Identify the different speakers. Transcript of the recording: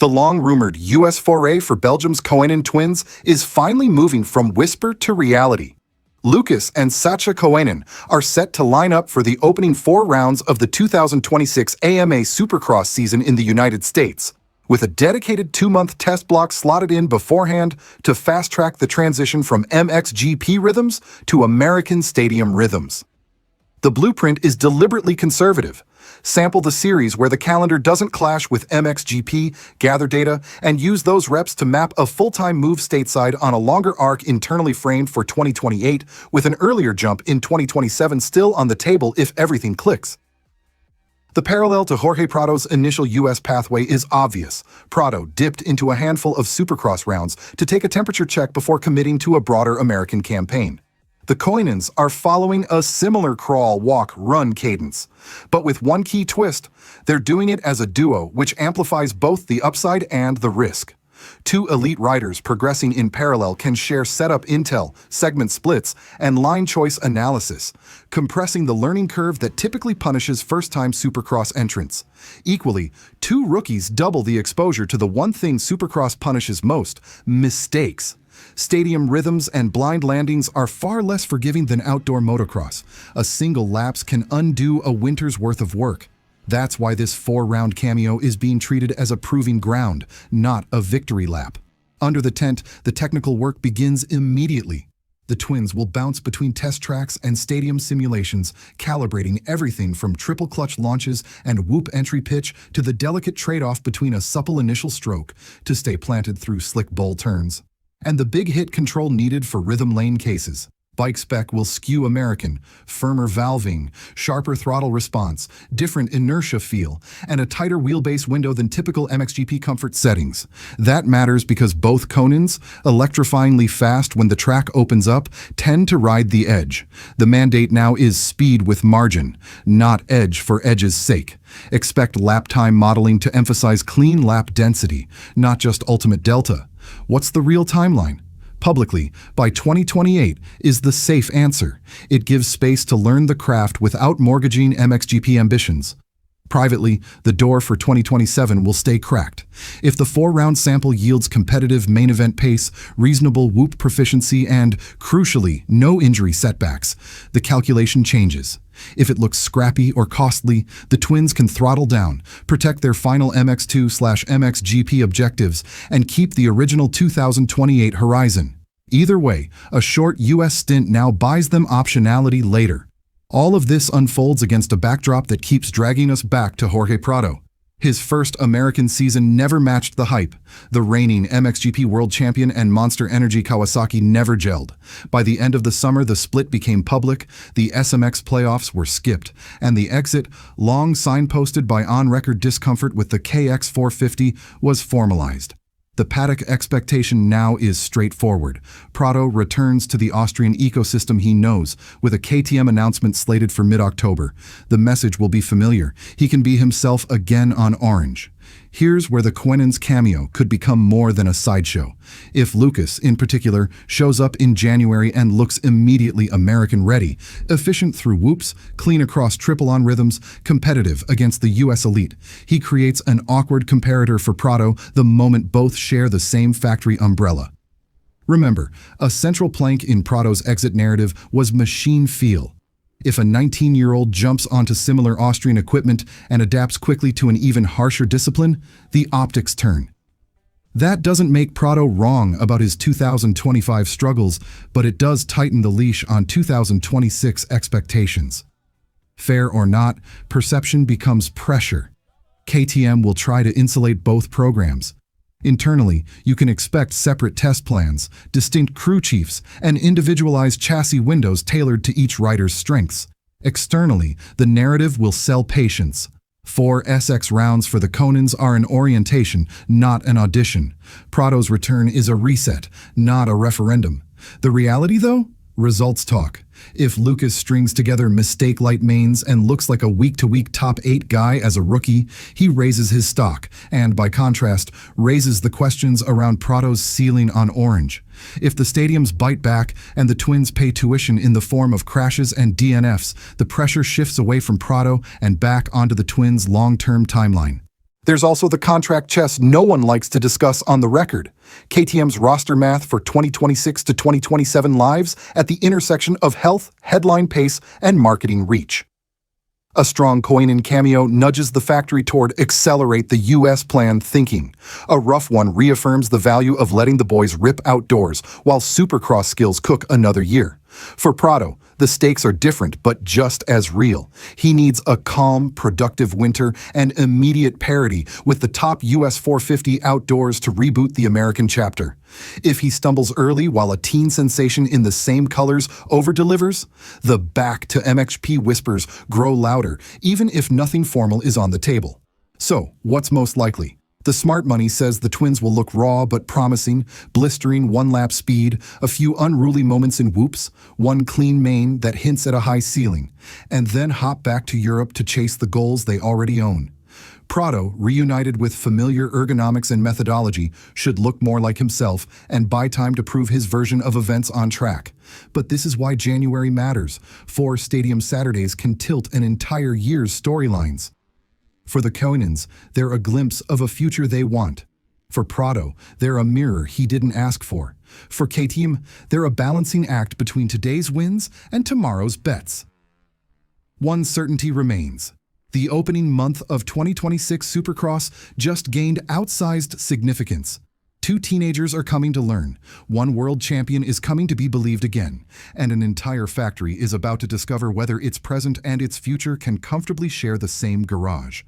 Speaker 1: The long-rumored U.S. foray for Belgium's Coenan twins is finally moving from whisper to reality. Lucas and Sacha Coenan are set to line up for the opening 4 rounds of the 2026 AMA Supercross season in the United States, with a dedicated 2-month test block slotted in beforehand to fast-track the transition from MXGP rhythms to American stadium rhythms. The blueprint is deliberately conservative. Sample the series where the calendar doesn't clash with MXGP, gather data, and use those reps to map a full-time move stateside on a longer arc internally framed for 2028, with an earlier jump in 2027 still on the table if everything clicks. The parallel to Jorge Prado's initial U.S. pathway is obvious. Prado dipped into a handful of Supercross rounds to take a temperature check before committing to a broader American campaign. The Coenans are following a similar crawl, walk, run cadence. But with one key twist, they're doing it as a duo which amplifies both the upside and the risk. 2 elite riders progressing in parallel can share setup intel, segment splits, and line choice analysis, compressing the learning curve that typically punishes first-time Supercross entrants. Equally, 2 rookies double the exposure to the one thing Supercross punishes most: mistakes. Stadium rhythms and blind landings are far less forgiving than outdoor motocross. A single lapse can undo a winter's worth of work. That's why this 4-round cameo is being treated as a proving ground, not a victory lap. Under the tent, the technical work begins immediately. The twins will bounce between test tracks and stadium simulations, calibrating everything from triple clutch launches and whoop entry pitch to the delicate trade-off between a supple initial stroke to stay planted through slick bowl turns. And the big hit control needed for rhythm lane cases. Bike spec will skew American: firmer valving, sharper throttle response, different inertia feel, and a tighter wheelbase window than typical MXGP comfort settings. That matters because both Conens, electrifyingly fast when the track opens up, tend to ride the edge. The mandate now is speed with margin, not edge for edge's sake. Expect lap time modeling to emphasize clean lap density, not just ultimate delta. What's the real timeline? Publicly, by 2028 is the safe answer. It gives space to learn the craft without mortgaging MXGP ambitions. Privately, the door for 2027 will stay cracked. If the 4-round sample yields competitive main event pace, reasonable whoop proficiency, and, crucially, no injury setbacks, the calculation changes. If it looks scrappy or costly, the twins can throttle down, protect their final MX2/MXGP objectives, and keep the original 2028 horizon. Either way, a short U.S. stint now buys them optionality later. All of this unfolds against a backdrop that keeps dragging us back to Jorge Prado. His first American season never matched the hype. The reigning MXGP world champion and Monsterenergy Kawasaki never gelled. By the end of the summer, the split became public, the SMX playoffs were skipped, and the exit, long signposted by on-record discomfort with the KX450, was formalized. The paddock expectation now is straightforward. Prado returns to the Austrian ecosystem he knows, with a KTM announcement slated for mid-October. The message will be familiar. He can be himself again on Orange. Here's where the Coenans' cameo could become more than a sideshow. If Lucas, in particular, shows up in January and looks immediately American-ready, efficient through whoops, clean across triple-on rhythms, competitive against the U.S. elite, he creates an awkward comparator for Prado the moment both share the same factory umbrella. Remember, a central plank in Prado's exit narrative was machine feel. If a 19-year-old jumps onto similar Austrian equipment and adapts quickly to an even harsher discipline, the optics turn. That doesn't make Prado wrong about his 2025 struggles, but it does tighten the leash on 2026 expectations. Fair or not, perception becomes pressure. KTM will try to insulate both programs. Internally, you can expect separate test plans, distinct crew chiefs, and individualized chassis windows tailored to each rider's strengths. Externally, the narrative will sell patience. 4 SX rounds for the Conens are an orientation, not an audition. Prado's return is a reset, not a referendum. The reality, though? Results talk. If Lucas strings together mistake-light mains and looks like a week-to-week top 8 guy as a rookie, he raises his stock and, by contrast, raises the questions around Prado's ceiling on Orange. If the stadiums bite back and the twins pay tuition in the form of crashes and DNFs, the pressure shifts away from Prado and back onto the twins' long-term timeline. There's also the contract chess no one likes to discuss on the record. KTM's roster math for 2026 to 2027 lives at the intersection of health, headline pace, and marketing reach. A strong Coenan cameo nudges the factory toward accelerate the US plan thinking. A rough one reaffirms the value of letting the boys rip outdoors while Supercross skills cook another year. For Prado, the stakes are different but just as real. He needs a calm, productive winter and immediate parity with the top US 450 outdoors to reboot the American chapter. If he stumbles early while a teen sensation in the same colors over-delivers, the back to MXP whispers grow louder, even if nothing formal is on the table. So, what's most likely? The smart money says the twins will look raw but promising, blistering one-lap speed, a few unruly moments in whoops, one clean main that hints at a high ceiling, and then hop back to Europe to chase the goals they already own. Prado, reunited with familiar ergonomics and methodology, should look more like himself and buy time to prove his version of events on track. But this is why January matters. 4 Stadium Saturdays can tilt an entire year's storylines. For the Coenans, they're a glimpse of a future they want. For Prado, they're a mirror he didn't ask for. For KTM, they're a balancing act between today's wins and tomorrow's bets. One certainty remains. The opening month of 2026 Supercross just gained outsized significance. 2 teenagers are coming to learn, 1 world champion is coming to be believed again, and an entire factory is about to discover whether its present and its future can comfortably share the same garage.